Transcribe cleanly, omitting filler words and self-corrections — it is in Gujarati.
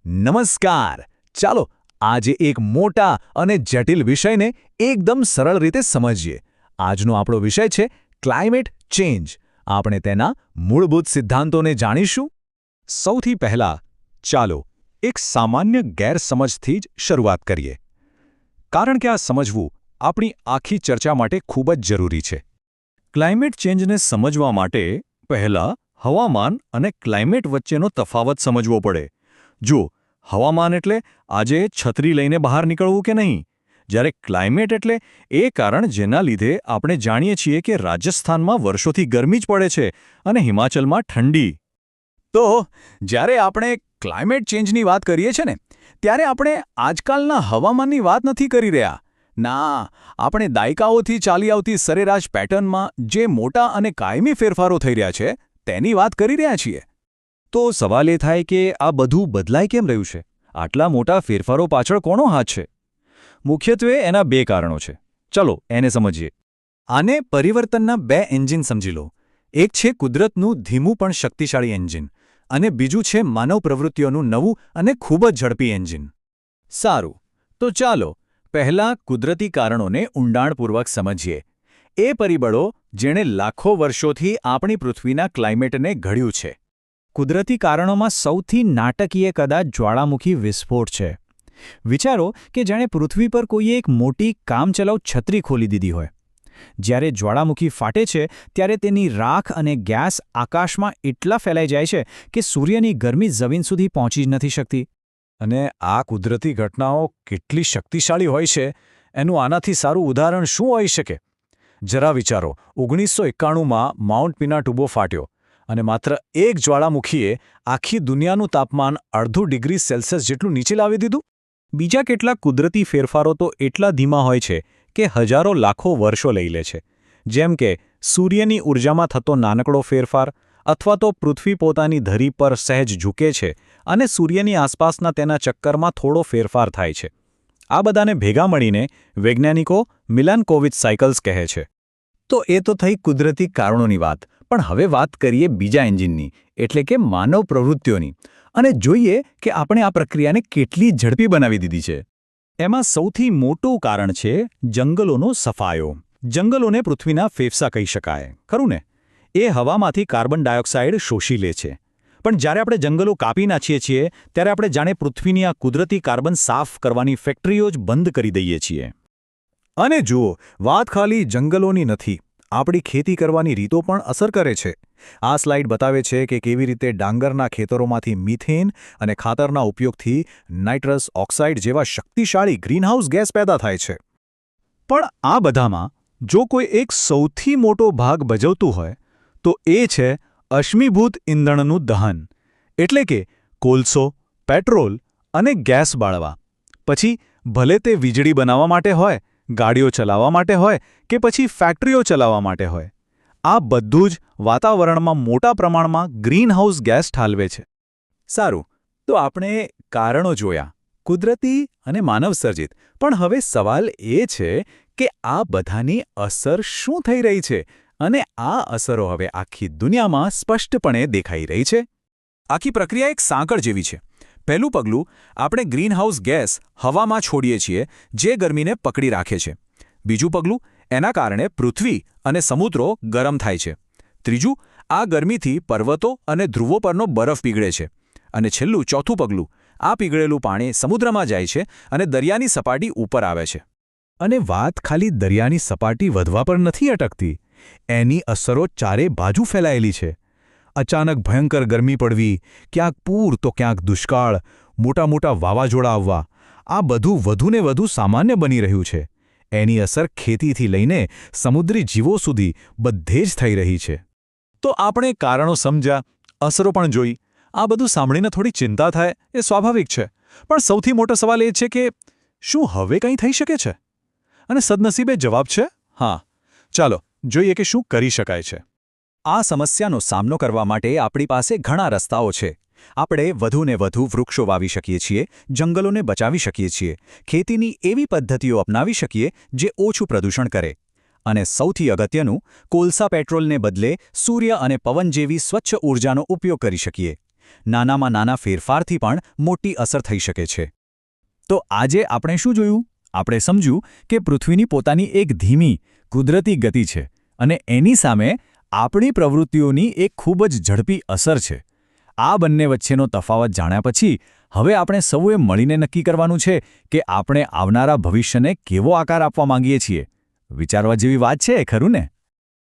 નમસ્કાર. ચાલો આજે એક મોટા અને જટિલ વિષયને એકદમ સરળ રીતે સમજીએ. આજનો આપણો વિષય છે ક્લાઇમેટ ચેન્જ. આપણે તેના મૂળભૂત સિદ્ધાંતોને જાણીશું. સૌથી પહેલાં ચાલો એક સામાન્ય ગેરસમજથી જ શરૂઆત કરીએ, કારણ કે આ સમજવું આપણી આખી ચર્ચા માટે ખૂબ જ જરૂરી છે. ક્લાઇમેટ ચેન્જને સમજવા માટે પહેલાં હવામાન અને ક્લાઇમેટ વચ્ચેનો તફાવત સમજવો પડે. જો હવામાન એટલે આજે છત્રી લઈને બહાર નીકળવું કે નહીં, જ્યારે ક્લાઇમેટ એટલે એ કારણ જેના લીધે આપણે જાણીએ છીએ કે રાજસ્થાનમાં વર્ષોથી ગરમી જ પડે છે અને હિમાચલમાં ઠંડી. તો જ્યારે આપણે ક્લાઇમેટ ચેન્જની વાત કરીએ છીએ ને, ત્યારે આપણે આજકાલના હવામાનની વાત નથી કરી રહ્યા. ના, આપણે દાયકાઓથી ચાલી આવતી સરેરાશ પેટર્નમાં જે મોટા અને કાયમી ફેરફારો થઈ રહ્યા છે તેની વાત કરી રહ્યા છીએ. તો સવાલ એ થાય કે આ બધું બદલાઈ કેમ રહ્યું છે? આટલા મોટા ફેરફારો પાછળ કોનો હાથ છે? મુખ્યત્વે એના બે કારણો છે. ચલો એને સમજીએ. આને પરિવર્તનના બે એન્જિન સમજી લો. એક છે કુદરતનું ધીમું પણ શક્તિશાળી એન્જિન, અને બીજું છે માનવ પ્રવૃત્તિઓનું નવું અને ખૂબ જ ઝડપી એન્જિન. સારું, તો ચાલો પહેલાં કુદરતી કારણોને ઊંડાણપૂર્વક સમજીએ. એ પરિબળો જેણે લાખો વર્ષોથી આપણી પૃથ્વીના ક્લાઇમેટને ઘડ્યું છે. કુદરતી કારણોમાં સૌથી નાટકીય કદાચ જ્વાળામુખી વિસ્ફોટ છે. વિચારો કે જાણે પૃથ્વી પર કોઈએ એક મોટી કામચલાઉ છત્રી ખોલી દીધી હોય. જ્યારે જ્વાળામુખી ફાટે છે ત્યારે તેની રાખ અને ગેસ આકાશમાં એટલા ફેલાઈ જાય છે કે સૂર્યની ગરમી જમીન સુધી પહોંચી જ નથી શકતી. અને આ કુદરતી ઘટનાઓ કેટલી શક્તિશાળી હોય છે એનું આનાથી સારું ઉદાહરણ શું હોઈ શકે? જરા વિચારો, 1991માં માઉન્ટ પિનાટુબો ફાટ્યો અને માત્ર એક જ્વાળામુખીએ આખી દુનિયાનું તાપમાન 0.5 ડિગ્રી સેલ્સિયસ જેટલું નીચે લાવી દીધું. બીજા કેટલાક કુદરતી ફેરફારો તો એટલા ધીમા હોય છે કે હજારો લાખો વર્ષો લઈ લે છે. જેમ કે સૂર્યની ઊર્જામાં થતો નાનકડો ફેરફાર, અથવા તો પૃથ્વી પોતાની ધરી પર સહેજ ઝૂકે છે અને સૂર્યની આસપાસના તેના ચક્કરમાં થોડો ફેરફાર થાય છે. આ બધાને ભેગા મળીને વૈજ્ઞાનિકો મિલાન્કોવિચ સાયકલ્સ કહે છે. તો એ તો થઈ કુદરતી કારણોની વાત. પણ હવે વાત કરીએ બીજા એન્જિનની, એટલે કે માનવ પ્રવૃત્તિઓની, અને જોઈએ કે આપણે આ પ્રક્રિયાને કેટલી ઝડપી બનાવી દીધી છે. એમાં સૌથી મોટું કારણ છે જંગલોનો સફાયો. જંગલોને પૃથ્વીના ફેફસા કહી શકાય, ખરું ને? એ હવામાંથી કાર્બન ડાયોક્સાઇડ શોષી લે છે. પણ જ્યારે આપણે જંગલો કાપી નાખીએ છીએ ત્યારે આપણે જાણે પૃથ્વીની આ કુદરતી કાર્બન સાફ કરવાની ફેક્ટરીઓ જ બંધ કરી દઈએ છીએ. અને જુઓ, વાત ખાલી જંગલોની નથી, આપણી ખેતી કરવાની રીતો પણ અસર કરે છે. આ સ્લાઇડ બતાવે છે કે કેવી રીતે ડાંગરના ખેતરોમાંથી મિથેન અને ખાતરના ઉપયોગથી નાઇટ્રસ ઓક્સાઇડ જેવા શક્તિશાળી ગ્રીનહાઉસ ગેસ પેદા થાય છે. પણ આ બધામાં જો કોઈ એક સૌથી મોટો ભાગ ભજવતું હોય તો એ છે અશ્મિભૂત ઇંધણનું દહન, એટલે કે કોલસો, પેટ્રોલ અને ગેસ બાળવા. પછી ભલે તે વીજળી બનાવવા માટે હોય, ગાડીઓ ચલાવવા માટે હોય કે પછી ફેક્ટરીઓ ચલાવવા માટે હોય, આ બધું જ વાતાવરણમાં મોટા પ્રમાણમાં ગ્રીનહાઉસ ગેસ ઠાલવે છે. સારું, તો આપણે કારણો જોયા, કુદરતી અને માનવસર્જિત. પણ હવે સવાલ એ છે કે આ બધાની અસર શું થઈ રહી છે, અને આ અસરો હવે આખી દુનિયામાં સ્પષ્ટપણે દેખાઈ રહી છે. આખી પ્રક્રિયા એક સાંકળ જેવી છે. પહેલું પગલું, આપણે ગ્રીનહાઉસ ગેસ હવામાં છોડીએ છીએ જે ગરમીને પકડી રાખે છે. બીજું પગલું, એના કારણે પૃથ્વી અને સમુદ્રો ગરમ થાય છે. ત્રીજું, આ ગરમીથી પર્વતો અને ધ્રુવો પરનો બરફ પીગળે છે. અને છેલ્લું ચોથું પગલું, આ પીગળેલું પાણી સમુદ્રમાં જાય છે અને દરિયાની સપાટી ઉપર આવે છે. અને વાત ખાલી દરિયાની સપાટી વધવા પર નથી અટકતી. એની અસરો ચારે બાજુ ફેલાયેલી છે. અચાનક ભયંકર ગરમી પડવી, ક્યાંક પૂર તો ક્યાંક દુષ્કાળ, મોટા મોટા વાવાઝોડા આવવા, આ બધું વધુને વધુ સામાન્ય બની રહ્યું છે. એની અસર ખેતીથી લઈને સમુદ્રી જીવો સુધી બધે જ થઈ રહી છે. તો આપણે કારણો સમજ્યા, અસરો પણ જોઈ. આ બધું સાંભળીને થોડી ચિંતા થાય એ સ્વાભાવિક છે. પણ સૌથી મોટો સવાલ એ છે કે શું હવે કંઈ થઈ શકે છે? અને સદનસીબે જવાબ છે હા. ચાલો જોઈએ કે શું કરી શકાય છે. આ સમસ્યાનો સામનો કરવા માટે આપણી પાસે ઘણા રસ્તાઓ છે. આપણે વધુને વધુ વૃક્ષો વાવી શકીએ છીએ, જંગલોને બચાવી શકીએ છીએ, ખેતીની એવી પદ્ધતિઓ અપનાવી શકીએ જે ઓછું પ્રદૂષણ કરે. અને સૌથી અગત્યનું, કોલસા પેટ્રોલને બદલે સૂર્ય અને પવન જેવી સ્વચ્છ ઊર્જાનો ઉપયોગ કરી શકીએ. નાનામાં નાના ફેરફારથી પણ મોટી અસર થઈ શકે છે. તો આજે આપણે શું જોયું? આપણે સમજ્યું કે પૃથ્વીની પોતાની એક ધીમી, કુદરતી ગતિ છે અને એની સામે આપણી પ્રવૃત્તિઓની એક ખૂબ જ ઝડપી અસર છે. આ બંને વચ્ચેનો તફાવત જાણ્યા પછી હવે આપણે સૌએ મળીને નક્કી કરવાનું છે કે આપણે આવનારા ભવિષ્યને કેવો આકાર આપવા માંગીએ છીએ. વિચારવા જેવી વાત છે, ખરું ને?